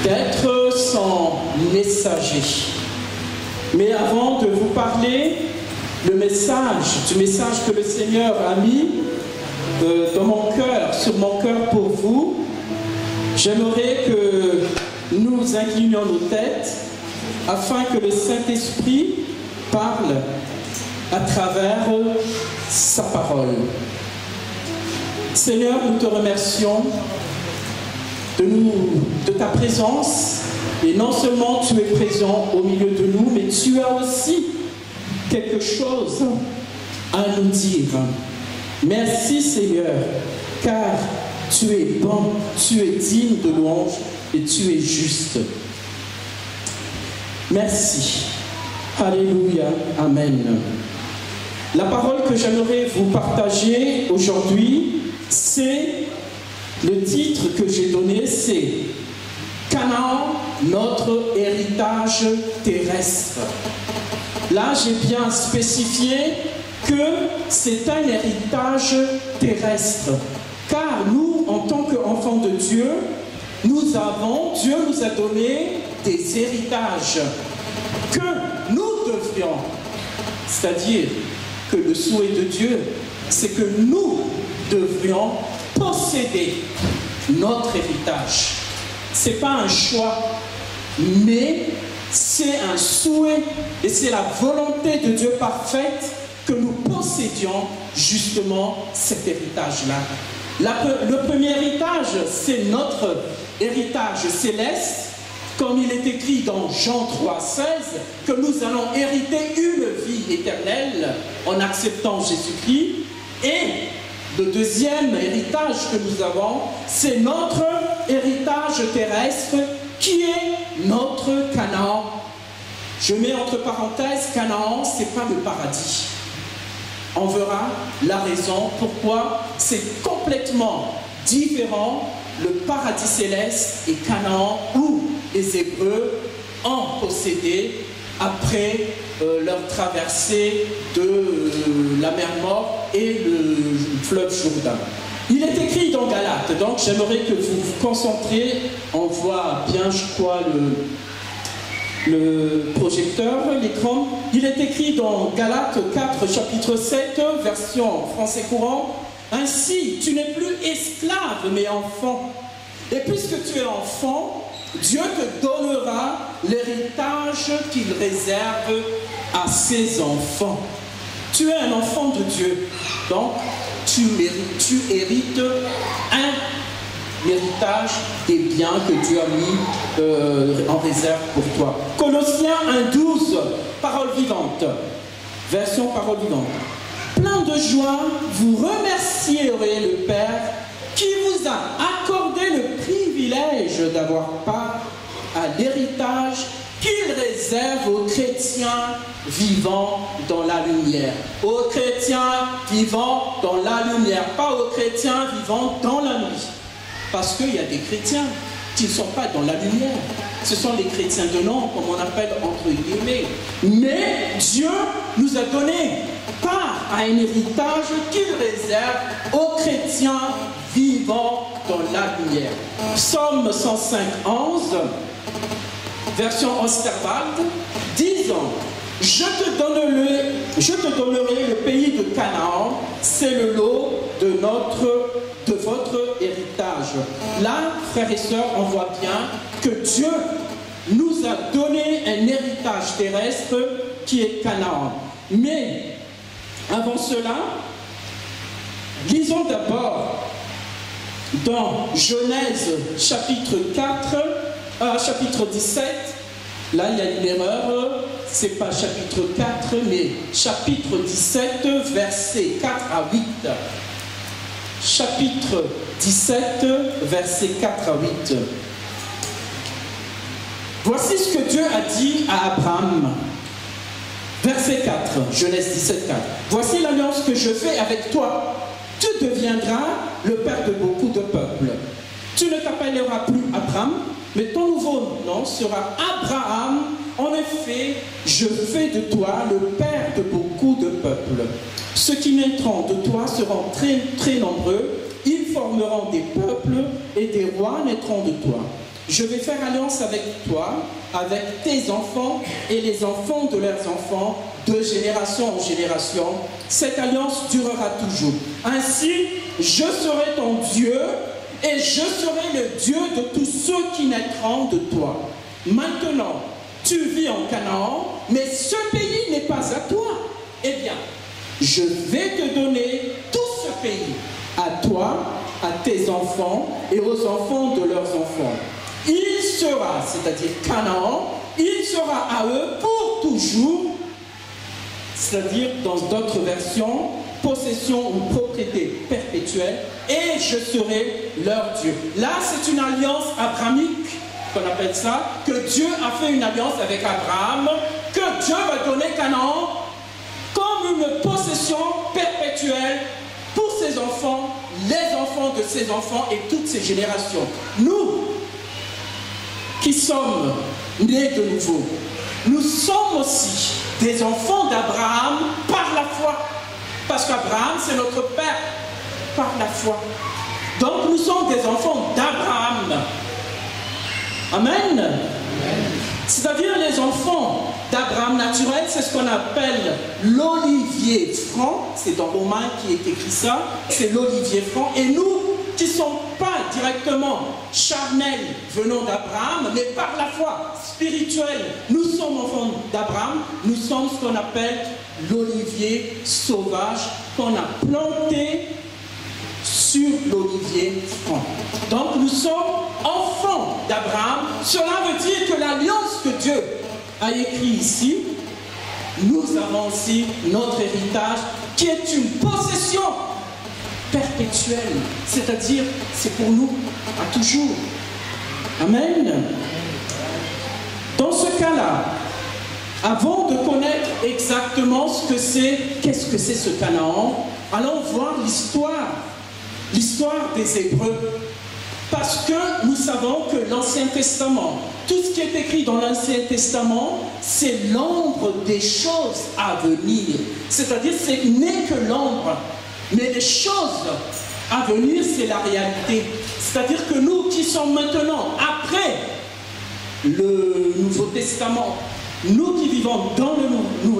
d'être son messager. Mais avant de vous parler du message que le Seigneur a mis dans mon cœur, sur mon cœur pour vous, j'aimerais que nous inclinions nos têtes afin que le Saint-Esprit parle à travers sa parole. Seigneur, nous te remercions de ta présence, et non seulement tu es présent au milieu de nous, mais tu as aussi quelque chose à nous dire. Merci Seigneur, car tu es bon, tu es digne de louange et tu es juste. Merci. Alléluia. Amen. La parole que j'aimerais vous partager aujourd'hui, c'est le titre que j'ai donné, c'est Canaan, notre héritage terrestre. Là, j'ai bien spécifié que c'est un héritage terrestre. Car nous, en tant qu'enfants de Dieu, Dieu nous a donné des héritages que nous devrions. C'est-à-dire que le souhait de Dieu, c'est que nous devrions posséder notre héritage. Ce n'est pas un choix, mais c'est un souhait et c'est la volonté de Dieu parfaite que nous possédions justement cet héritage-là. Le premier héritage, c'est notre héritage céleste, comme il est écrit dans Jean 3,16, que nous allons hériter une vie éternelle en acceptant Jésus-Christ. Et le deuxième héritage que nous avons, c'est notre héritage terrestre qui est notre Canaan. Je mets entre parenthèses, Canaan, ce n'est pas le paradis. On verra la raison pourquoi c'est complètement différent, le paradis céleste et Canaan, où les Hébreux ont possédé après leur traversée de la mer Morte et le fleuve Jourdain. Il est écrit dans Galates, donc j'aimerais que vous vous concentriez. On voit bien, je crois, le projecteur, l'écran. Il est écrit dans Galates 4, chapitre 7, version français courant. Ainsi, tu n'es plus esclave, mais enfant. Et puisque tu es enfant, Dieu te donnera l'héritage qu'il réserve à ses enfants. Tu es un enfant de Dieu, donc tu hérites un héritage des biens que Dieu a mis en réserve pour toi. Colossiens 1,12, parole vivante, version parole vivante. Plein de joie, vous remercierez le Père qui vous a accordé le privilège d'avoir part à l'héritage qu'il réserve aux chrétiens vivant dans la lumière. Aux chrétiens vivant dans la lumière, pas aux chrétiens vivant dans la nuit. Parce qu'il y a des chrétiens qui ne sont pas dans la lumière. Ce sont les chrétiens de nom, comme on appelle entre guillemets. Mais Dieu nous a donné part à un héritage qu'il réserve aux chrétiens vivant dans la lumière. Psaume 105, 11, version Osterwald, disons, je te donnerai le pays de Canaan, c'est le lot de votre héritage. Là, frères et sœurs, on voit bien que Dieu nous a donné un héritage terrestre qui est Canaan. Mais avant cela, lisons d'abord dans Genèse chapitre 17, là il y a une erreur, c'est pas chapitre 4, mais chapitre 17, versets 4 à 8. Chapitre 17, versets 4 à 8. Voici ce que Dieu a dit à Abraham. Verset 4, Genèse 17, 4. Voici l'alliance que je fais avec toi. Tu deviendras le père de beaucoup de peuples. Tu ne t'appelleras plus Abraham, mais ton nouveau nom sera Abraham. En effet, je fais de toi le père de beaucoup de peuples. Ceux qui naîtront de toi seront très, très nombreux. Ils formeront des peuples et des rois naîtront de toi. je vais faire alliance avec toi, avec tes enfants et les enfants de leurs enfants, de génération en génération. Cette alliance durera toujours. Ainsi, je serai ton Dieu et je serai le Dieu de tous ceux qui naîtront de toi. Maintenant, tu vis en Canaan, mais ce pays n'est pas à toi. Eh bien, je vais te donner tout ce pays, à toi, à tes enfants et aux enfants de leurs enfants. Il sera, c'est-à-dire Canaan, il sera à eux pour toujours, c'est-à-dire dans d'autres versions, possession ou propriété perpétuelle, et je serai leur Dieu. Là, c'est une alliance abrahamique, qu'on appelle ça, que Dieu a fait une alliance avec Abraham, que Dieu va donner Canaan comme une possession perpétuelle pour ses enfants, les enfants de ses enfants et toutes ses générations. Nous, qui sommes nés de nouveau, nous sommes aussi des enfants d'Abraham par la foi. Parce qu'Abraham, c'est notre père par la foi. Donc nous sommes des enfants d'Abraham. Amen. C'est-à-dire les enfants d'Abraham naturel, c'est ce qu'on appelle l'olivier franc. C'est dans Romains qui est écrit ça. C'est l'olivier franc. Et nous, qui ne sommes pas directement charnels venant d'Abraham, mais par la foi spirituelle, nous sommes enfants d'Abraham, nous sommes ce qu'on appelle l'olivier sauvage qu'on a planté sur l'olivier franc. Donc nous sommes enfants d'Abraham. Cela veut dire que l'alliance que Dieu a écrite ici, nous avons aussi notre héritage qui est une possession perpétuelle, c'est-à-dire c'est pour nous à toujours. Amen. Dans ce cas-là, avant de connaître exactement ce que c'est, qu'est-ce que c'est ce Canaan, allons voir l'histoire des Hébreux. Parce que nous savons que l'Ancien Testament, tout ce qui est écrit dans l'Ancien Testament, c'est l'ombre des choses à venir. C'est-à-dire, ce n'est que l'ombre. Mais les choses à venir, c'est la réalité. C'est-à-dire que nous qui sommes maintenant, après le Nouveau Testament, nous qui vivons dans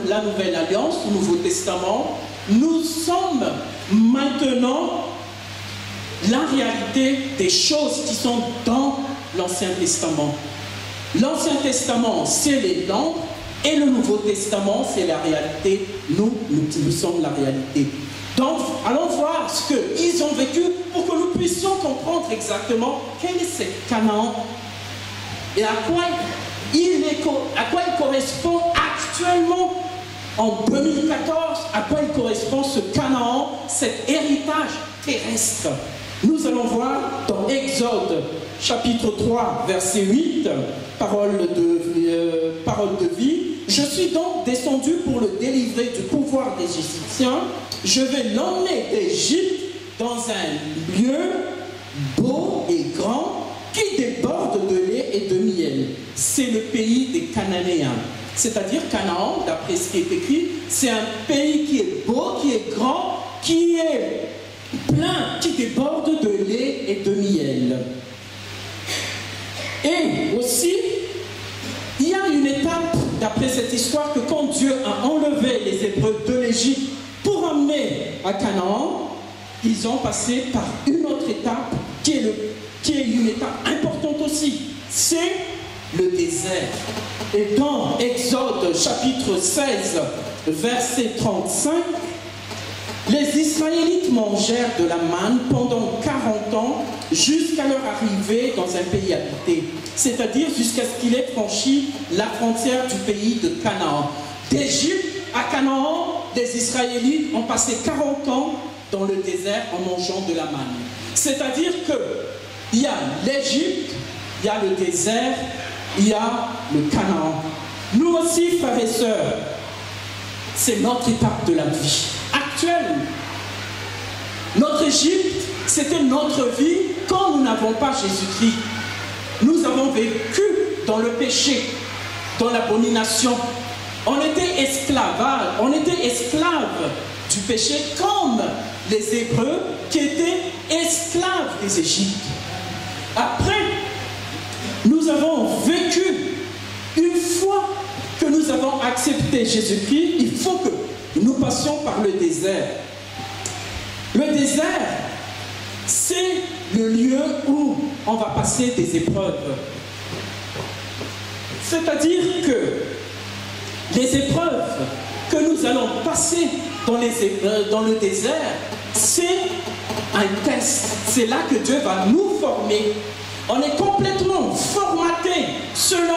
la Nouvelle Alliance, le Nouveau Testament, nous sommes maintenant la réalité des choses qui sont dans l'Ancien Testament. L'Ancien Testament, c'est les langues, et le Nouveau Testament, c'est la réalité. Nous sommes la réalité. Donc, allons voir ce qu'ils ont vécu pour que nous puissions comprendre exactement quel est ce Canaan et à quoi il correspond actuellement en 2014, à quoi il correspond ce Canaan, cet héritage terrestre. Nous allons voir dans Exode chapitre 3, verset 8, parole de vie. Je suis donc descendu pour le délivrer du pouvoir des Égyptiens. Je vais l'emmener d'Égypte dans un lieu beau et grand qui déborde de lait et de miel. C'est le pays des Cananéens. C'est-à-dire Canaan, d'après ce qui est écrit, c'est un pays qui est beau, qui est grand, qui est plein, qui déborde de lait et de miel. Et aussi, il y a une étape, d'après cette histoire, que quand Dieu a enlevé les Hébreux de l'Égypte pour emmener à Canaan, ils ont passé par une autre étape qui est une étape importante aussi. C'est le désert. Et dans Exode chapitre 16, verset 35, les Israélites mangèrent de la manne pendant 40 ans jusqu'à leur arrivée dans un pays habité. C'est-à-dire jusqu'à ce qu'il ait franchi la frontière du pays de Canaan. D'Égypte à Canaan, les Israélites ont passé 40 ans dans le désert en mangeant de la manne. C'est-à-dire qu'il y a l'Égypte, il y a le désert, il y a le Canaan. Nous aussi, frères et sœurs, c'est notre étape de la vie actuelle. Notre Égypte, c'était notre vie quand nous n'avons pas Jésus-Christ. Nous avons vécu dans le péché, dans l'abomination. On était esclaves du péché comme les Hébreux qui étaient esclaves des Égyptes. Après, nous avons accepté Jésus-Christ, il faut que nous passions par le désert. Le désert, c'est le lieu où on va passer des épreuves. C'est-à-dire que les épreuves que nous allons passer dans le désert, c'est un test. C'est là que Dieu va nous former. On est complètement formaté selon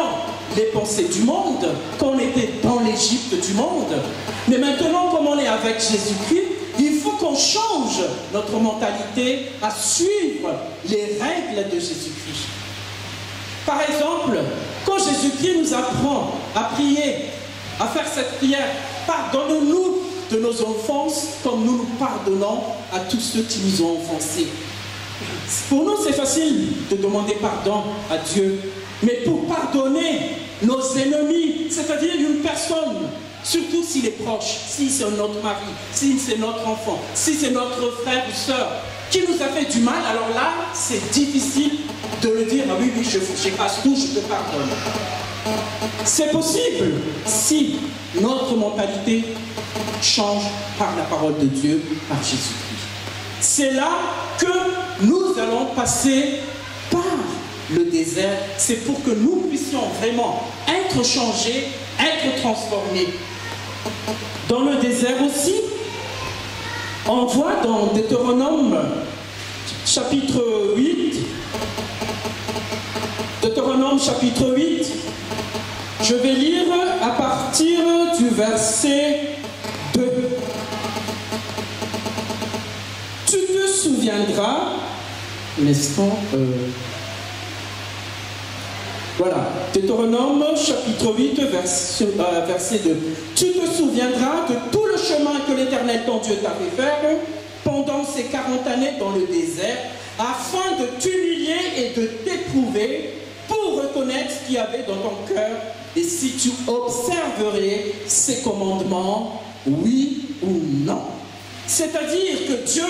les pensées du monde, quand on était dans l'Égypte du monde. Mais maintenant, comme on est avec Jésus-Christ, il faut qu'on change notre mentalité à suivre les règles de Jésus-Christ. Par exemple, quand Jésus-Christ nous apprend à prier, à faire cette prière, pardonne-nous de nos offenses comme nous nous pardonnons à tous ceux qui nous ont offensés. Pour nous, c'est facile de demander pardon à Dieu, mais pour pardonner nos ennemis, c'est-à-dire une personne, surtout s'il est proche, si c'est notre mari, si c'est notre enfant, si c'est notre frère ou soeur, qui nous a fait du mal, alors là, c'est difficile de le dire, ah oui, j'efface tout, je te pardonne. C'est possible si notre mentalité change par la parole de Dieu, par Jésus-Christ. C'est là que nous allons passer par le désert. C'est pour que nous puissions vraiment être changés, être transformés. Dans le désert aussi, on voit dans Deutéronome chapitre 8, Deutéronome chapitre 8, je vais lire à partir du verset 2. Tu te souviendras, l'instant, voilà, Deutéronome chapitre 8, verset 2. Tu te souviendras de tout le chemin que l'Éternel ton Dieu t'a fait faire pendant ces 40 années dans le désert, afin de t'humilier et de t'éprouver pour reconnaître ce qu'il y avait dans ton cœur et si tu observerais ses commandements, oui ou non. C'est-à-dire que Dieu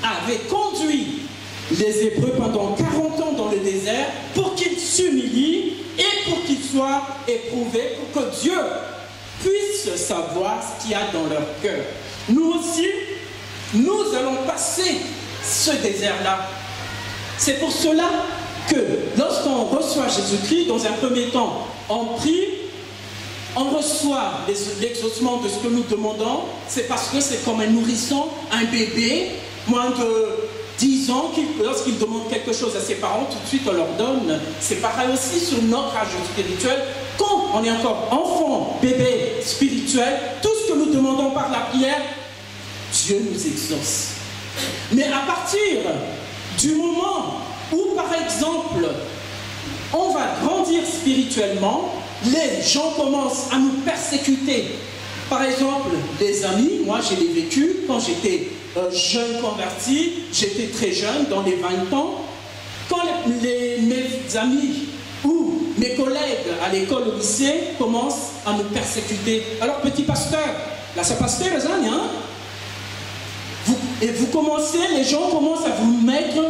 avait conduit les Hébreux pendant 40 ans dans le désert pour qu'ils s'humilient et pour qu'ils soient éprouvés, pour que Dieu puisse savoir ce qu'il y a dans leur cœur. Nous aussi, nous allons passer ce désert-là. C'est pour cela que lorsqu'on reçoit Jésus-Christ, dans un premier temps, on prie, on reçoit l'exaucement de ce que nous demandons, c'est parce que c'est comme un nourrisson, un bébé, moins de 10 ans, lorsqu'il demande quelque chose à ses parents, tout de suite on leur donne. C'est pareil aussi sur notre âge spirituel. Quand on est encore enfant, bébé spirituel, tout ce que nous demandons par la prière, Dieu nous exauce. Mais à partir du moment où, par exemple, on va grandir spirituellement, les gens commencent à nous persécuter. Par exemple, les amis, moi je l'ai vécu quand j'étais jeune converti, j'étais très jeune, dans les 20 ans. Quand mes amis ou mes collègues à l'école, au lycée, commencent à me persécuter. Alors, petit pasteur, là c'est pasteur, hein? Et vous commencez, les gens commencent à vous mettre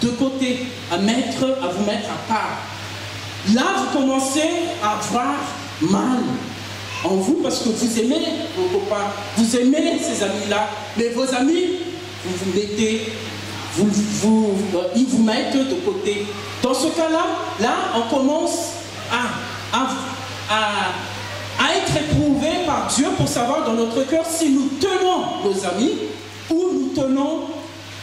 de côté, à vous mettre à part. Là, vous commencez à avoir mal en vous parce que vous aimez vos copains, vous aimez ces amis-là, mais vos amis, ils vous mettent de côté. Dans ce cas-là, on commence à être éprouvé par Dieu pour savoir dans notre cœur si nous tenons nos amis ou nous tenons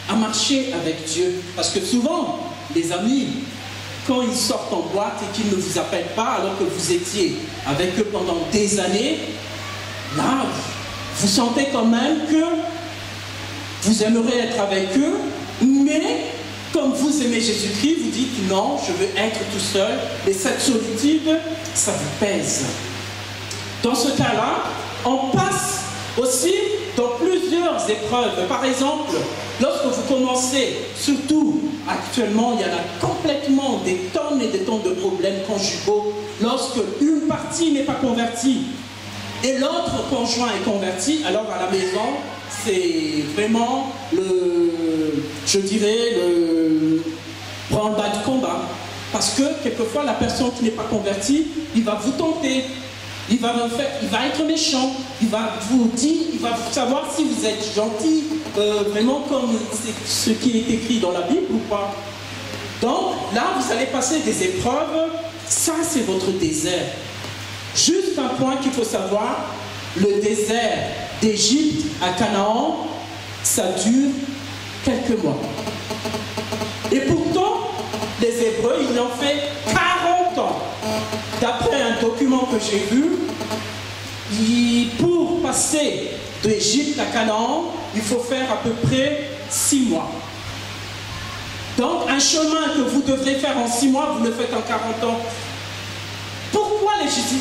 à marcher avec Dieu. Parce que souvent, les amis, quand ils sortent en boîte et qu'ils ne vous appellent pas alors que vous étiez avec eux pendant des années, là, vous sentez quand même que vous aimeriez être avec eux, mais comme vous aimez Jésus-Christ, vous dites non, je veux être tout seul, et cette solitude, ça vous pèse. Dans ce cas-là, on passe aussi dans plusieurs épreuves. Par exemple, lorsque vous commencez, surtout actuellement, il y en a complètement des tonnes et des tonnes de problèmes conjugaux. Lorsque une partie n'est pas convertie et l'autre conjoint est converti, alors à la maison, c'est vraiment le branle-bas du combat. Parce que quelquefois, la personne qui n'est pas convertie, il va vous tenter. Il va être méchant. Il va vous dire, il va savoir si vous êtes gentil, vraiment comme ce qui est écrit dans la Bible ou pas. Donc là, vous allez passer des épreuves. Ça, c'est votre désert. Juste un point qu'il faut savoir, le désert d'Égypte à Canaan, ça dure quelques mois. Et pourtant, les Hébreux, ils l'ont fait 40 ans. D'après un document que j'ai vu, pour passer d'Égypte à Canaan, il faut faire à peu près 6 mois. Donc, un chemin que vous devrez faire en 6 mois, vous le faites en 40 ans. Pourquoi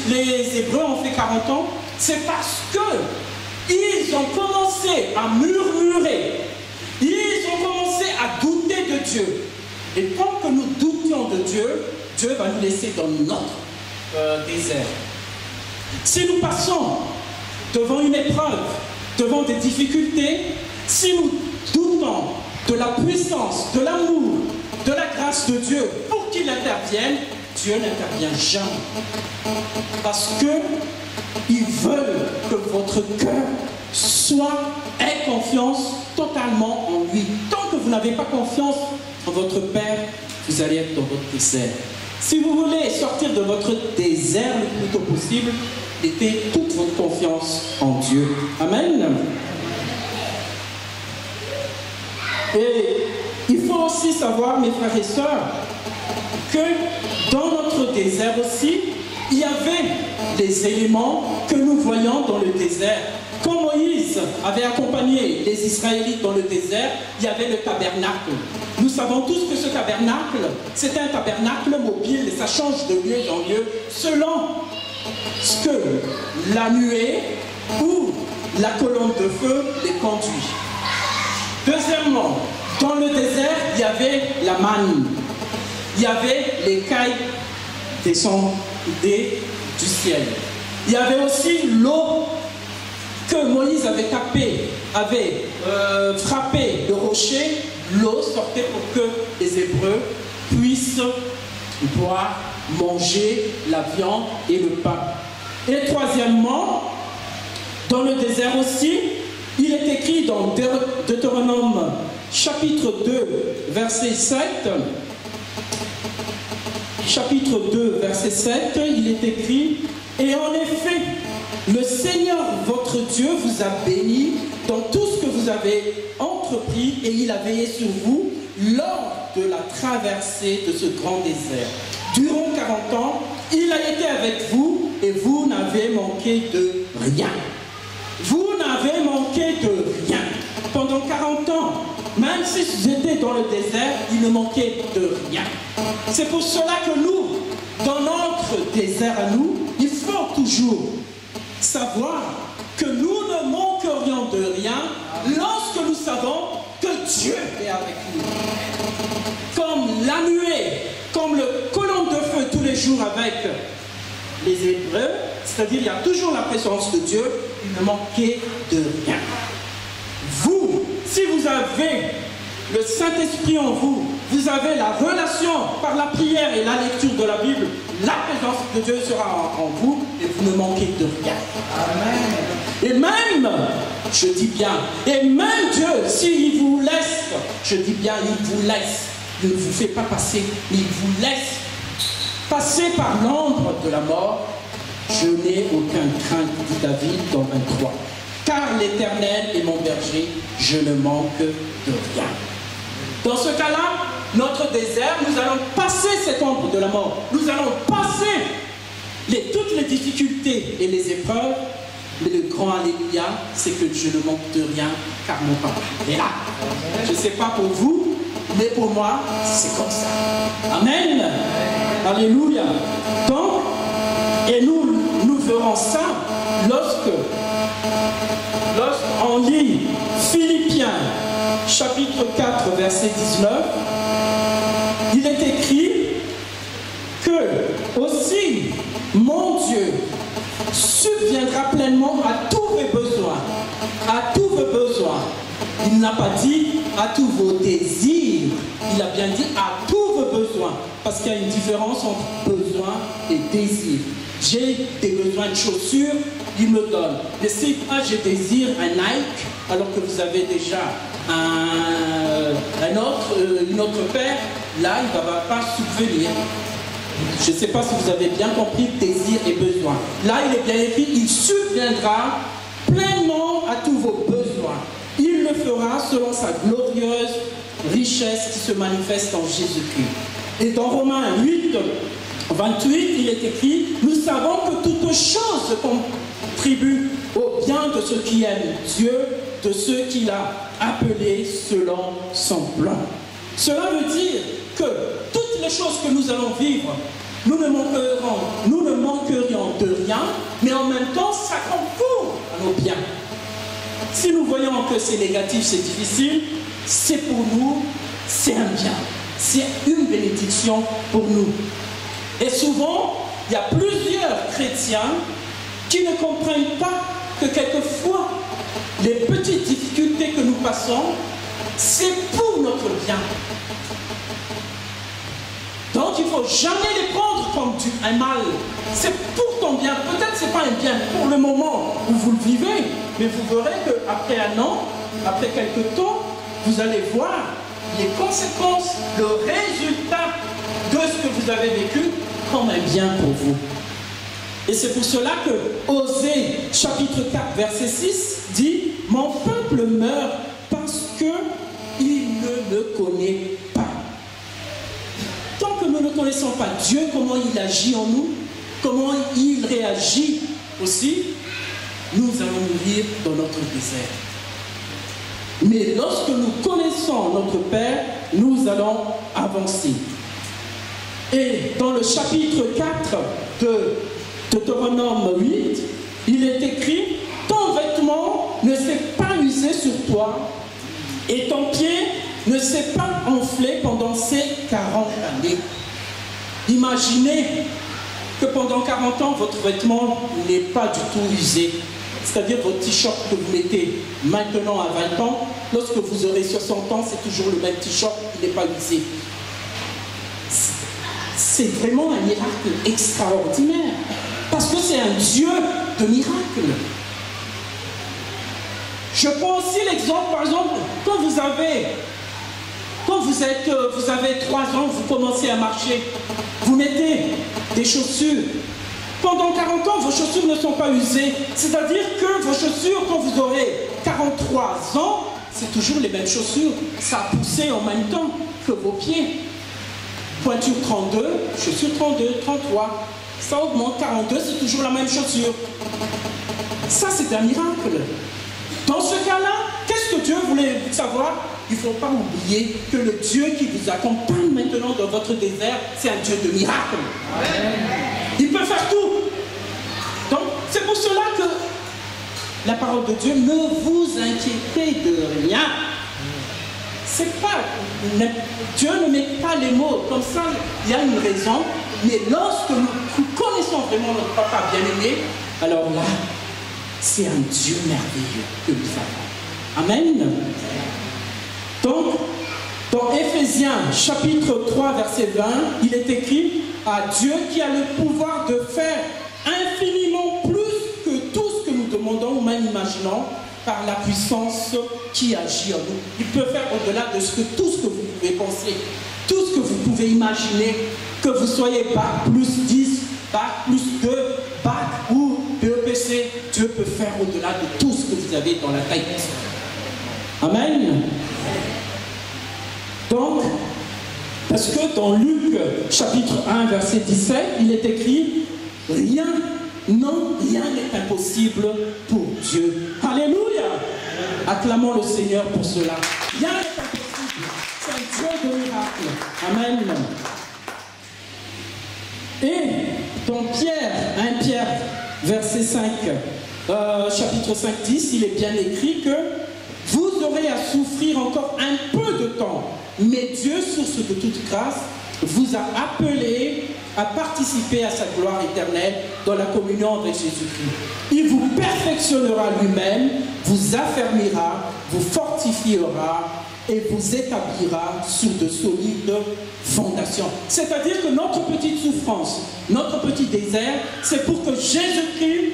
les Hébreux ont fait 40 ans? C'est parce qu'ils ont commencé à murmurer. Ils ont commencé à douter de Dieu. Et tant que nous doutions de Dieu, Dieu va nous laisser dans notre désert. Si nous passons devant une épreuve, devant des difficultés, si nous doutons de la puissance, de l'amour, de la grâce de Dieu pour qu'il intervienne, Dieu n'intervient jamais. Parce qu'il veut que votre cœur ait confiance totalement en lui. Tant que vous n'avez pas confiance en votre Père, vous allez être dans votre désert. Si vous voulez sortir de votre désert le plus tôt possible, mettez toute votre confiance en Dieu. Amen. Et il faut aussi savoir, mes frères et sœurs, que dans notre désert aussi, il y avait les éléments que nous voyons dans le désert. Quand Moïse avait accompagné les Israélites dans le désert, il y avait le tabernacle. Nous savons tous que ce tabernacle, c'est un tabernacle mobile et ça change de lieu en lieu selon ce que la nuée ou la colonne de feu les conduit. Deuxièmement, dans le désert, il y avait la manne. Il y avait l'écaille descendue du ciel. Il y avait aussi l'eau que Moïse avait frappé le rocher. L'eau sortait pour que les Hébreux puissent boire, manger la viande et le pain. Et troisièmement, dans le désert aussi, il est écrit dans Deutéronome chapitre 2, verset 7. Chapitre 2, verset 7, il est écrit: et en effet, le Seigneur votre Dieu vous a béni dans tout ce que vous avez entrepris et il a veillé sur vous lors de la traversée de ce grand désert. Durant 40 ans, il a été avec vous et vous n'avez manqué de rien. Vous n'avez manqué de rien. Pendant 40 ans, même si vous étiez dans le désert, il ne manquait de rien. C'est pour cela que nous, dans notre désert à nous, il faut toujours savoir que nous ne manquerions de rien lorsque nous savons que Dieu est avec nous. Comme la nuée, comme le colonne de feu tous les jours avec les Hébreux, c'est-à-dire il y a toujours la présence de Dieu, il ne manquait de rien. Vous, si vous avez le Saint-Esprit en vous, vous avez la relation par la prière et la lecture de la Bible, la présence de Dieu sera en vous et vous ne manquez de rien. Amen. Et même, je dis bien, et même Dieu, s'il vous laisse, je dis bien, il vous laisse, il ne vous fait pas passer, il vous laisse passer par l'ombre de la mort, je n'ai aucun crainte, dit David dans 23. Car l'Éternel est mon berger, je ne manque de rien. Dans ce cas-là, notre désert, nous allons passer cette ombre de la mort. Nous allons passer toutes les difficultés et les épreuves. Mais le grand alléluia, c'est que je ne manque de rien, car mon papa est là. Je ne sais pas pour vous, mais pour moi, c'est comme ça. Amen. Alléluia. Donc, et nous verrons ça lorsqu'on lit Philippiens chapitre 4 verset 19, il est écrit que aussi mon Dieu subviendra pleinement à tous vos besoins, à tous vos besoins. Il n'a pas dit à tous vos désirs, il a bien dit à tous vos besoins. parce qu'il y a une différence entre besoin et désir. J'ai des besoins de chaussures, il me donne. Mais si moi je désire un Nike, alors que vous avez déjà une autre paire, là il ne va pas subvenir. Je ne sais pas si vous avez bien compris désir et besoin. Là il est bien écrit, il subviendra pleinement à tous vos besoins. Il le fera selon sa glorieuse richesse qui se manifeste en Jésus-Christ. Et dans Romains 8, 28, il est écrit, nous savons que toutes choses contribuent au bien de ceux qui aiment Dieu, de ceux qu'il a appelés selon son plan. Cela veut dire que toutes les choses que nous allons vivre, nous ne manquerions de rien, mais en même temps, ça concourt à nos biens. Si nous voyons que c'est négatif, c'est difficile, c'est pour nous, c'est un bien. C'est une bénédiction pour nous. Et souvent, il y a plusieurs chrétiens qui ne comprennent pas que quelquefois, les petites difficultés que nous passons, c'est pour notre bien. Donc, il ne faut jamais les prendre comme un mal. C'est pour ton bien. Peut-être que ce n'est pas un bien pour le moment où vous le vivez, mais vous verrez qu'après un an, après quelques temps, vous allez voir les conséquences, le résultat de ce que vous avez vécu comme un bien pour vous. Et c'est pour cela que Osée, chapitre 4, verset 6, dit « Mon peuple meurt parce qu'il ne le connaît pas. » Tant que nous ne connaissons pas Dieu, comment il agit en nous, comment il réagit aussi, nous allons mourir dans notre désert. Mais lorsque nous connaissons notre Père, nous allons avancer. Et dans le chapitre 4 de Deutéronome 8, il est écrit « Ton vêtement ne s'est pas usé sur toi et ton pied ne s'est pas enflé pendant ces 40 années. » Imaginez que pendant 40 ans, votre vêtement n'est pas du tout usé. C'est-à-dire votre t-shirt que vous mettez maintenant à 20 ans, lorsque vous aurez 60 ans, c'est toujours le même t-shirt, il n'est pas usé. C'est vraiment un miracle extraordinaire. Parce que c'est un Dieu de miracles. Je prends aussi l'exemple, par exemple, quand vous avez 3 ans, vous commencez à marcher, vous mettez des chaussures. Pendant 40 ans, vos chaussures ne sont pas usées. C'est-à-dire que vos chaussures, quand vous aurez 43 ans, c'est toujours les mêmes chaussures. Ça a poussé en même temps que vos pieds. Pointure 32, chaussure 32, 33. Ça augmente, 42, c'est toujours la même chaussure. Ça, c'est un miracle. Dans ce cas-là, qu'est-ce que Dieu voulait savoir? Il ne faut pas oublier que le Dieu qui vous accompagne maintenant dans votre désert, c'est un Dieu de miracles. Amen. Il peut faire tout. Donc, c'est pour cela que la parole de Dieu, ne vous inquiétez de rien. C'est pas, Dieu ne met pas les mots comme ça, il y a une raison, mais lorsque nous connaissons vraiment notre papa bien-aimé, alors là, c'est un Dieu merveilleux que nous avons. Amen. Donc, dans Éphésiens chapitre 3 verset 20, il est écrit à Dieu qui a le pouvoir de faire infiniment plus que tout ce que nous demandons ou même imaginons par la puissance qui agit en nous. Il peut faire au-delà de tout ce que vous pouvez penser, tout ce que vous pouvez imaginer, que vous soyez bac plus 10, bac plus 2, bac ou BEPC, Dieu peut faire au-delà de tout ce que vous avez dans la tête. Amen. Donc, parce que dans Luc chapitre 1 verset 17, il est écrit « Rien n'est impossible pour Dieu. » Alléluia. Acclamons le Seigneur pour cela. Rien n'est impossible. C'est un Dieu de miracles. Amen. Et dans Pierre, 1 Pierre, verset 5, chapitre 5, 10, il est bien écrit que vous aurez à souffrir encore un peu de temps, mais Dieu, source de toute grâce, vous a appelé à participer à sa gloire éternelle dans la communion avec Jésus-Christ. Il vous perfectionnera lui-même, vous affermira, vous fortifiera et vous établira sur de solides fondations. C'est-à-dire que notre petite souffrance, notre petit désert, c'est pour que Jésus-Christ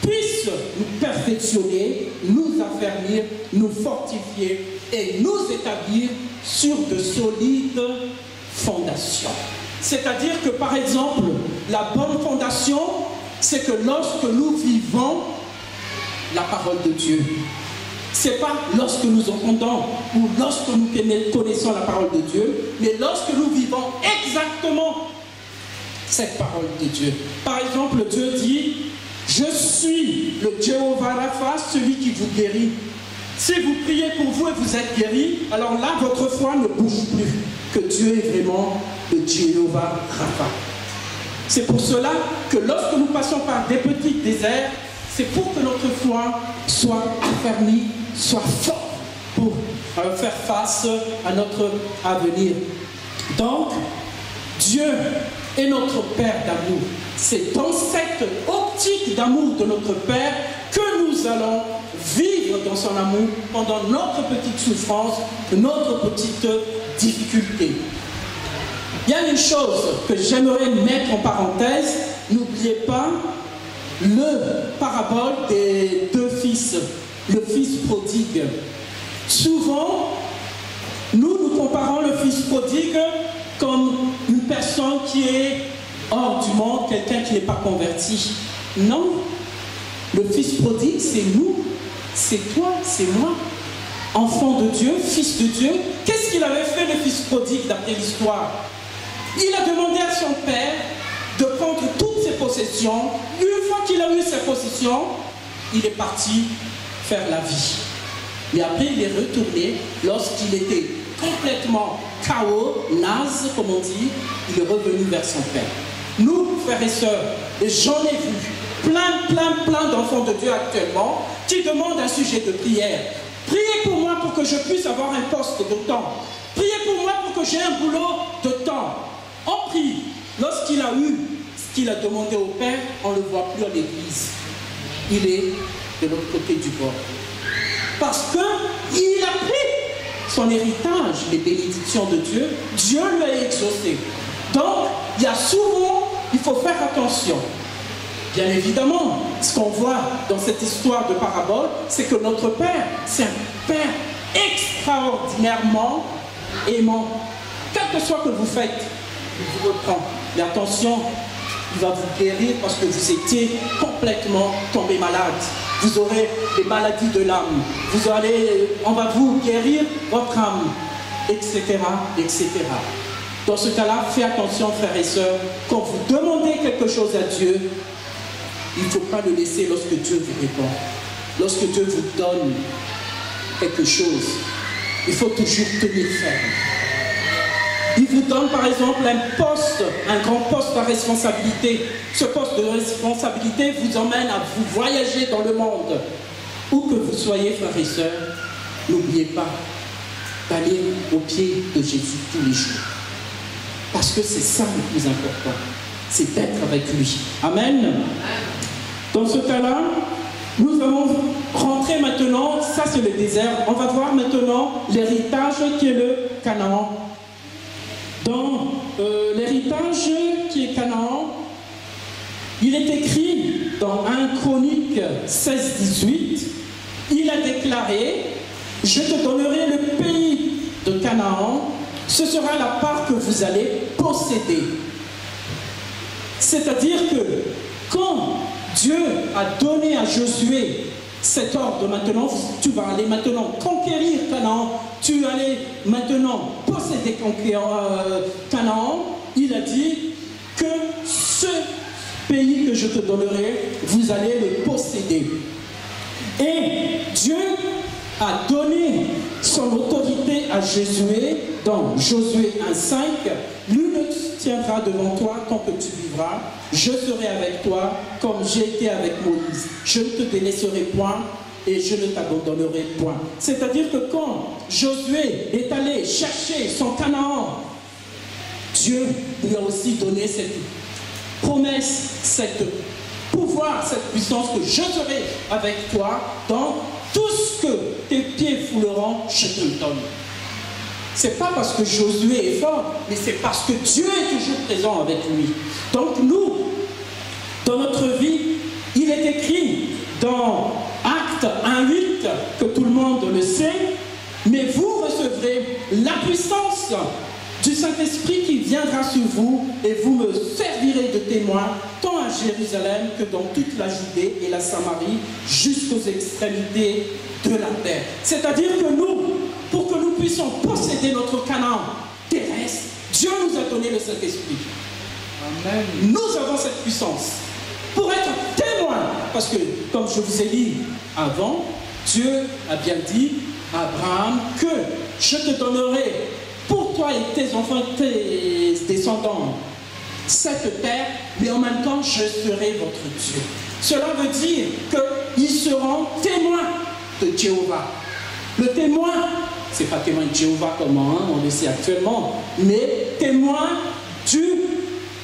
puisse nous perfectionner, nous affermir, nous fortifier et nous établir sur de solides fondations. C'est-à-dire que, par exemple, la bonne fondation, c'est que lorsque nous vivons la parole de Dieu, c'est pas lorsque nous entendons ou lorsque nous connaissons la parole de Dieu, mais lorsque nous vivons exactement cette parole de Dieu. Par exemple, Dieu dit: je suis le Jéhovah Rapha, celui qui vous guérit. Si vous priez pour vous et vous êtes guéri, alors là, votre foi ne bouge plus, que Dieu est vraiment le Jéhovah Rapha. C'est pour cela que lorsque nous passons par des petits déserts, c'est pour que notre foi soit affermie, soit forte pour faire face à notre avenir. Donc, Dieu est notre Père d'amour. C'est dans cette optique d'amour de notre Père que nous allons vivre dans son amour pendant notre petite souffrance, notre petite difficulté. Il y a une chose que j'aimerais mettre en parenthèse. N'oubliez pas le parabole des deux fils, le fils prodigue. Souvent, nous comparons le fils prodigue comme une personne qui est hors du monde, quelqu'un qui n'est pas converti. Non, le fils prodigue, c'est nous, c'est toi, c'est moi, enfant de Dieu, fils de Dieu. Qu'est-ce qu'il avait fait, le fils prodigue, d'après l'histoire? Il a demandé à son père de prendre toutes ses possessions. Une fois qu'il a eu ses possessions, il est parti faire la vie. Mais après, il est retourné lorsqu'il était complètement KO, naze, comme on dit. Il est revenu vers son père. Nous, frères et sœurs, et j'en ai vu plein d'enfants de Dieu actuellement qui demandent un sujet de prière. Priez pour moi pour que je puisse avoir un poste de temps. Priez pour moi pour que j'ai un boulot de temps. On prie. Lorsqu'il a eu ce qu'il a demandé au Père, on ne le voit plus à l'église. Il est de l'autre côté du bord. Parce qu'il a pris son héritage, les bénédictions de Dieu. Dieu l'a exaucé. Donc, il y a souvent, il faut faire attention. Bien évidemment, ce qu'on voit dans cette histoire de parabole, c'est que notre Père, c'est un Père extraordinairement aimant. Quel que soit que vous faites, il vous reprend. Mais attention, il va vous guérir parce que vous étiez complètement tombé malade. Vous aurez des maladies de l'âme. On va vous guérir votre âme, etc., etc. Dans ce cas-là, faites attention, frères et sœurs. Quand vous demandez quelque chose à Dieu, il ne faut pas le laisser lorsque Dieu vous répond. Lorsque Dieu vous donne quelque chose, il faut toujours tenir ferme. Il vous donne par exemple un poste, un grand poste de responsabilité. Ce poste de responsabilité vous emmène à vous voyager dans le monde. Où que vous soyez, frères et sœurs, n'oubliez pas d'aller au pied de Jésus tous les jours. Parce que c'est ça le plus important. C'est d'être avec lui. Amen. Dans ce cas-là, nous allons rentrer maintenant, ça c'est le désert. On va voir maintenant l'héritage qui est le Canaan. Dans l'héritage qui est Canaan, il est écrit dans 1 Chronique 16-18, il a déclaré: je te donnerai le pays de Canaan, ce sera la part que vous allez posséder. C'est-à-dire que quand Dieu a donné à Josué cet ordre, maintenant, tu vas aller maintenant conquérir Canaan, tu vas aller maintenant posséder Canaan, il a dit que ce pays que je te donnerai, vous allez le posséder. Et Dieu a donné son autorité à Josué dans Josué 1,5. Nul ne tiendra devant toi tant que tu vivras. Je serai avec toi comme j'ai été avec Moïse. Je ne te délaisserai point et je ne t'abandonnerai point. C'est-à-dire que quand Josué est allé chercher son Canaan, Dieu lui a aussi donné cette promesse, cette pouvoir, cette puissance que je serai avec toi dans tout ce que tes pieds fouleront, je te le donne. c'est pas parce que Josué est fort, mais c'est parce que Dieu est toujours présent avec lui. Donc nous, dans notre vie, il est écrit dans Actes 1:8, que tout le monde le sait, mais vous recevrez la puissance du Saint-Esprit qui viendra sur vous et vous me servirez de témoin tant à Jérusalem que dans toute la Judée et la Samarie jusqu'aux extrémités de la terre. C'est-à-dire que nous, pour que nous puissions posséder notre Canaan terrestre, Dieu nous a donné le Saint-Esprit. Amen. Nous avons cette puissance pour être témoins. Parce que, comme je vous ai dit avant, Dieu a bien dit à Abraham que je te donnerai pour toi et tes enfants, tes descendants, cette terre, mais en même temps, je serai votre Dieu. Cela veut dire qu'ils seront témoins de Jéhovah. Le témoin, c'est pas témoin de Jéhovah comme on le sait actuellement, mais témoin du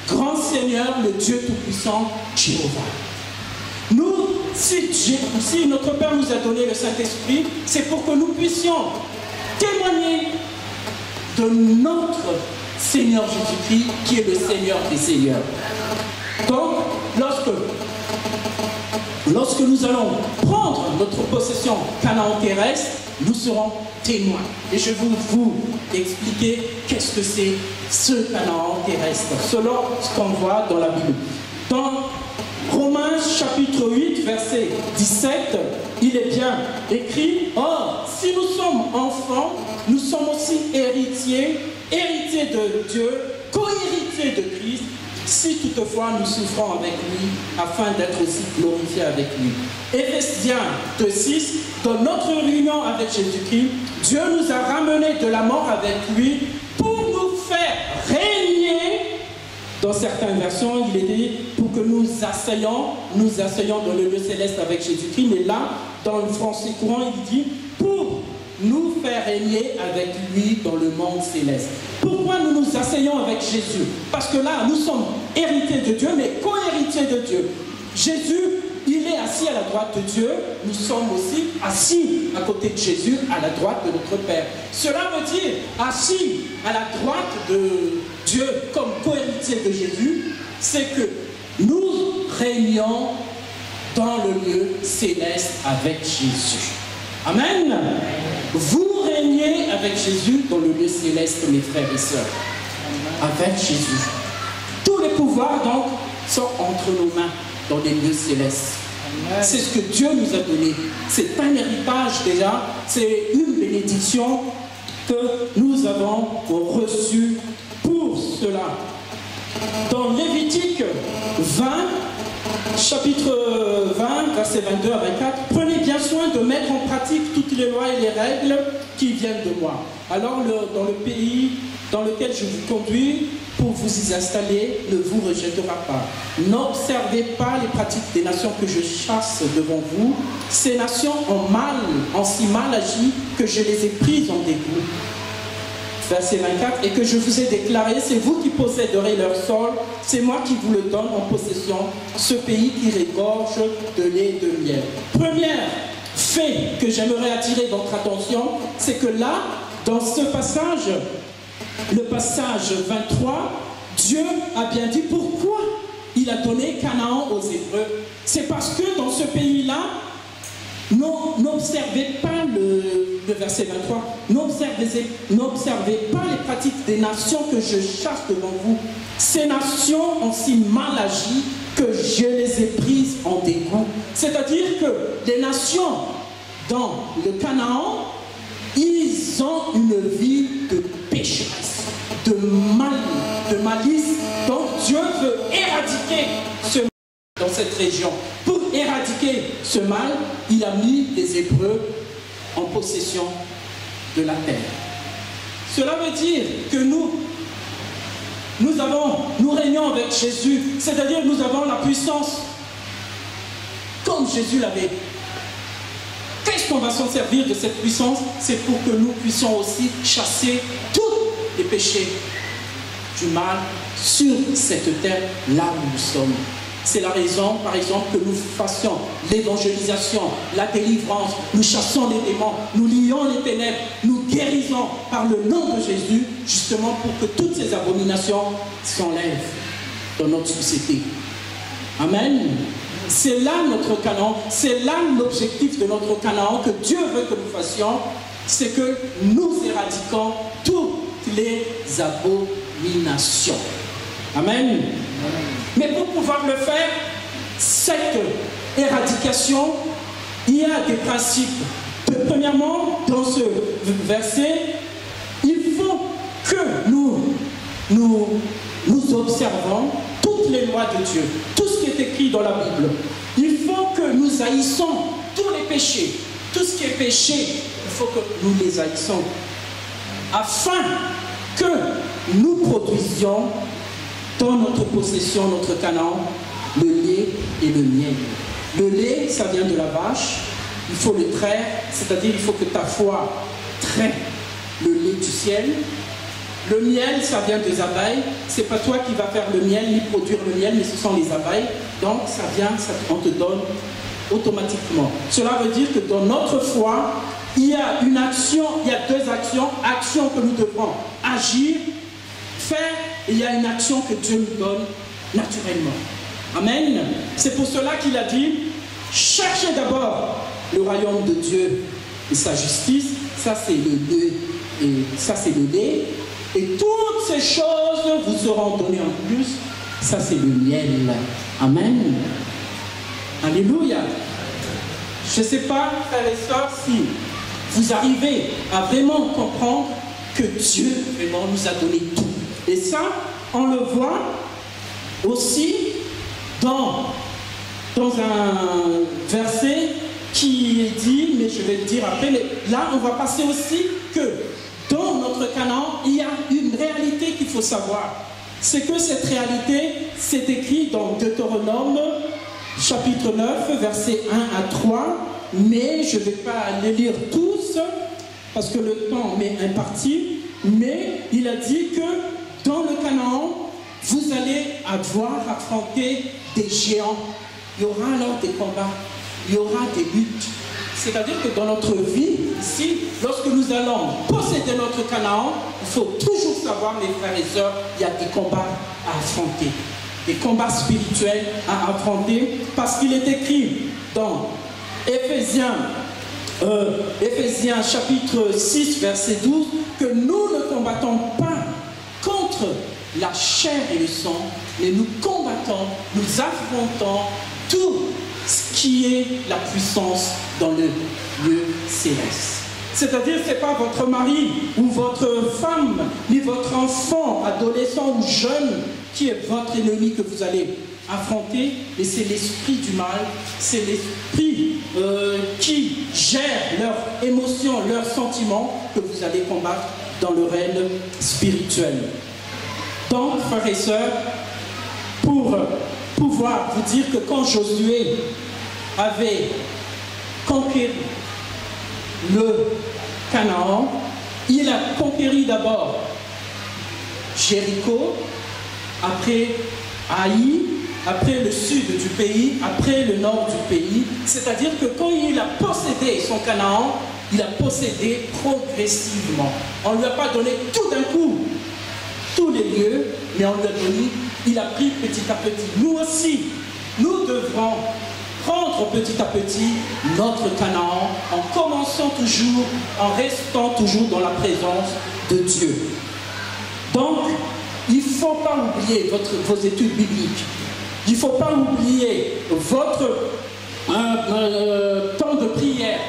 grand Seigneur, le Dieu Tout-Puissant, Jéhovah. Nous, si notre Père nous a donné le Saint-Esprit, c'est pour que nous puissions témoigner de notre Seigneur Jésus-Christ, qui est le Seigneur des Seigneurs. Donc, lorsque nous allons prendre notre possession Canaan terrestre, nous serons témoins. Et je vais vous expliquer qu'est-ce que c'est ce Canaan terrestre, selon ce qu'on voit dans la Bible. Dans Romains chapitre 8, verset 17, il est bien écrit: or, si nous sommes enfants, nous sommes aussi héritiers, héritiers de Dieu, co-héritiers de Christ, si toutefois nous souffrons avec lui, afin d'être aussi glorifiés avec lui. Éphésiens 2:6, dans notre réunion avec Jésus-Christ, Dieu nous a ramenés de la mort avec lui pour nous faire régner. Dans certaines versions, il est dit pour que nous assaillions dans le lieu céleste avec Jésus-Christ. Mais là, dans le français courant, il dit pour nous faire régner avec lui dans le monde céleste. Pourquoi nous nous asseyons avec Jésus? Parce que là, nous sommes héritiers de Dieu, mais co-héritiers de Dieu. Jésus, il est assis à la droite de Dieu. Nous sommes aussi assis à côté de Jésus, à la droite de notre Père. Cela veut dire, assis à la droite de Dieu comme co-héritier de Jésus, c'est que nous régnons dans le lieu céleste avec Jésus. Amen. Vous régnez avec Jésus dans le lieu céleste, mes frères et sœurs. Avec Jésus. Tous les pouvoirs, donc, sont entre nos mains dans les lieux célestes. C'est ce que Dieu nous a donné. C'est un héritage déjà, c'est une bénédiction que nous avons reçue pour cela. Dans Lévitique 20, chapitre 20, versets 22 à 24, prenez bien soin de mettre en pratique toutes les lois et les règles qui viennent de moi. Alors, dans le pays dans lequel je vous conduis pour vous y installer, ne vous rejettera pas. N'observez pas les pratiques des nations que je chasse devant vous. Ces nations ont si mal agi que je les ai prises en dégoût. Verset 24, et que je vous ai déclaré, c'est vous qui posséderez leur sol, c'est moi qui vous le donne en possession, ce pays qui regorge de lait et de miel. Premier fait que j'aimerais attirer votre attention, c'est que là, dans ce passage, le passage 23, Dieu a bien dit pourquoi il a donné Canaan aux Hébreux. C'est parce que dans ce pays-là, n'observez pas le verset 23, n'observez pas les pratiques des nations que je chasse devant vous. Ces nations ont si mal agi que je les ai prises en dégoût. C'est-à-dire que les nations dans le Canaan, ils ont une vie de pécheresse, de malice. Donc Dieu veut éradiquer ce mal dans cette région. Pour éradiquer ce mal, il a mis les Hébreux en possession de la terre. Cela veut dire que nous régnons avec Jésus, c'est-à-dire nous avons la puissance comme Jésus l'avait. Qu'est-ce qu'on va s'en servir de cette puissance? C'est pour que nous puissions aussi chasser tous les péchés du mal sur cette terre là où nous sommes. C'est la raison, par exemple, que nous fassions l'évangélisation, la délivrance, nous chassons les démons, nous lions les ténèbres, nous guérissons par le nom de Jésus, justement pour que toutes ces abominations s'enlèvent dans notre société. Amen. C'est là notre Canaan, c'est là l'objectif de notre Canaan que Dieu veut que nous fassions, c'est que nous éradiquons toutes les abominations. Amen. Mais pour pouvoir le faire, cette éradication, il y a des principes. Premièrement, dans ce verset, il faut que nous observons toutes les lois de Dieu, tout ce qui est écrit dans la Bible. Il faut que nous haïssons tous les péchés. Tout ce qui est péché, il faut que nous les haïssons. Afin que nous produisions dans notre possession, notre Canaan, le lait et le miel. Le lait, ça vient de la vache. Il faut le traire, c'est-à-dire il faut que ta foi traite le lait du ciel. Le miel, ça vient des abeilles. C'est pas toi qui vas faire le miel, ni produire le miel, mais ce sont les abeilles. Donc ça vient, on te donne automatiquement. Cela veut dire que dans notre foi, il y a une action, il y a deux actions. Action que nous devons agir, faire, et il y a une action que Dieu nous donne naturellement. Amen. C'est pour cela qu'il a dit, cherchez d'abord le royaume de Dieu et sa justice. Ça c'est le lait, et ça c'est le lait. Et toutes ces choses vous seront données en plus. Ça c'est le miel. Amen. Alléluia. Je ne sais pas, frères et sœurs, si vous arrivez à vraiment comprendre que Dieu vraiment nous a donné tout. Et ça, on le voit aussi dans un verset qui est dit, mais je vais le dire après, mais là on va passer aussi que dans notre Canaan, il y a une réalité qu'il faut savoir. C'est que cette réalité, c'est écrit dans Deutéronome, chapitre 9, versets 1 à 3, mais je ne vais pas les lire tous, parce que le temps m'est imparti, mais il a dit que dans le Canaan, vous allez devoir affronter des géants. Il y aura alors des combats, il y aura des luttes. C'est-à-dire que dans notre vie, ici, lorsque nous allons posséder notre Canaan, il faut toujours savoir, mes frères et sœurs, il y a des combats à affronter. Des combats spirituels à affronter, parce qu'il est écrit dans Éphésiens chapitre 6, verset 12, que nous ne combattons pas contre la chair et le sang, mais nous combattons, nous affrontons tout ce qui est la puissance dans le lieu céleste. C'est-à-dire, ce n'est pas votre mari ou votre femme, ni votre enfant, adolescent ou jeune, qui est votre ennemi que vous allez affronter, mais c'est l'esprit du mal, c'est l'esprit qui gère leurs émotions, leurs sentiments, que vous allez combattre dans le règne spirituel. Donc, frères et sœurs, pour pouvoir vous dire que quand Josué avait conquéri le Canaan, il a conquéri d'abord Jéricho, après Haï, après le sud du pays, après le nord du pays. C'est-à-dire que quand il a possédé son Canaan, il a possédé progressivement. On ne lui a pas donné tout d'un coup tous les lieux, mais on lui a donné, il a pris petit à petit. Nous aussi, nous devrons prendre petit à petit notre Canaan en commençant toujours, en restant toujours dans la présence de Dieu. Donc, il ne faut pas oublier vos études bibliques. Il ne faut pas oublier votre temps de prière.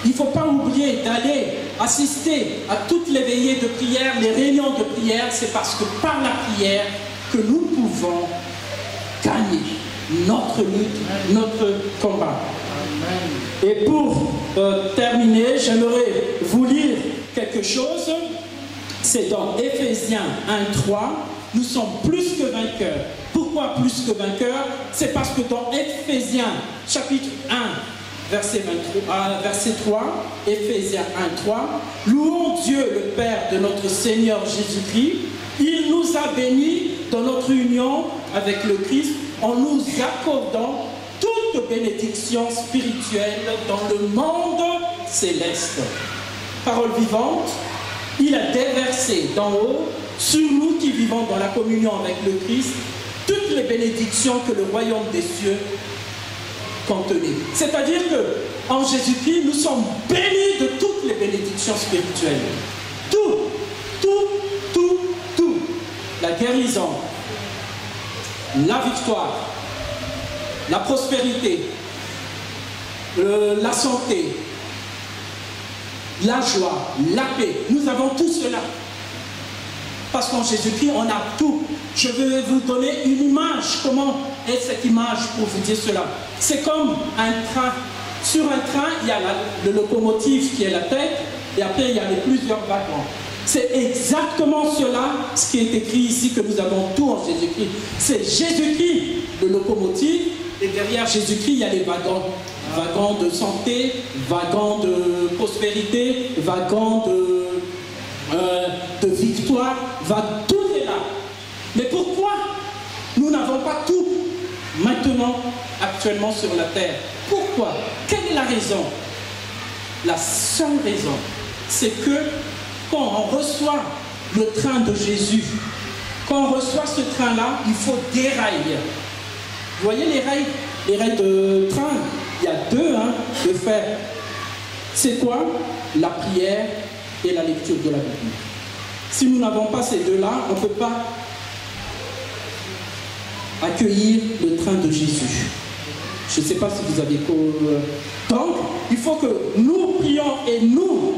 Il ne faut pas oublier d'aller assister à toutes les veillées de prière, les réunions de prière. C'est parce que par la prière que nous pouvons gagner notre lutte, notre combat. Amen. Et pour terminer, j'aimerais vous lire quelque chose. C'est dans Éphésiens 1:3. Nous sommes plus que vainqueurs. Pourquoi plus que vainqueurs? C'est parce que dans Éphésiens chapitre 1, verset 3, Éphésiens 1:3, louons Dieu le Père de notre Seigneur Jésus-Christ. Il nous a bénis dans notre union avec le Christ en nous accordant toute bénédiction spirituelle dans le monde céleste. Parole vivante, il a déversé d'en haut sur nous qui vivons dans la communion avec le Christ toutes les bénédictions que le royaume des cieux contenait. C'est-à-dire que en Jésus-Christ, nous sommes bénis de toutes les bénédictions spirituelles. Tout. La guérison, la victoire, la prospérité, la santé, la joie, la paix. Nous avons tout cela. Parce qu'en Jésus-Christ, on a tout. Je vais vous donner une image. Comment est cette image pour vous dire cela? C'est comme un train. Sur un train, il y a le locomotive qui est la tête, et après, il y a les plusieurs wagons. C'est exactement cela, ce qui est écrit ici, que nous avons tout en Jésus-Christ. C'est Jésus-Christ, le locomotive, et derrière Jésus-Christ, il y a les wagons. Wagons de santé, wagons de prospérité, wagons de victoire, tout est là. Mais pourquoi nous n'avons pas tout maintenant, actuellement sur la terre? Pourquoi? Quelle est la raison? La seule raison, c'est que quand on reçoit le train de Jésus, quand on reçoit ce train-là, il faut des rails. Vous voyez les rails de train? Il y a deux de fer. C'est quoi? La prière et la lecture de la Bible. Si nous n'avons pas ces deux-là, on ne peut pas accueillir le train de Jésus. Je ne sais pas si vous avez... Donc, il faut que nous prions et nous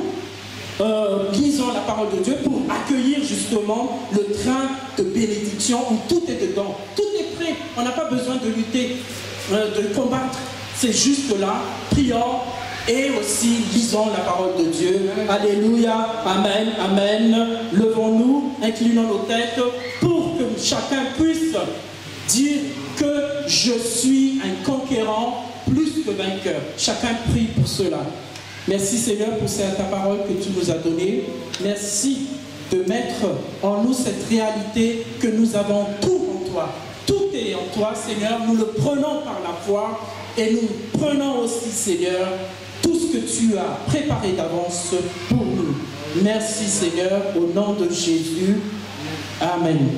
lisons la parole de Dieu pour accueillir justement le train de bénédiction où tout est dedans. Tout est prêt. On n'a pas besoin de lutter, de combattre. C'est juste là, prions et aussi lisons la parole de Dieu. Alléluia, amen, amen. Levons-nous, inclinons nos têtes pour que chacun puisse dire que je suis un conquérant plus que vainqueur. Chacun prie pour cela. Merci Seigneur pour ta parole que tu nous as donnée. Merci de mettre en nous cette réalité que nous avons tout en toi. Tout est en toi Seigneur. Nous le prenons par la foi et nous prenons aussi Seigneur tout ce que tu as préparé d'avance pour nous. Merci Seigneur au nom de Jésus. Amen.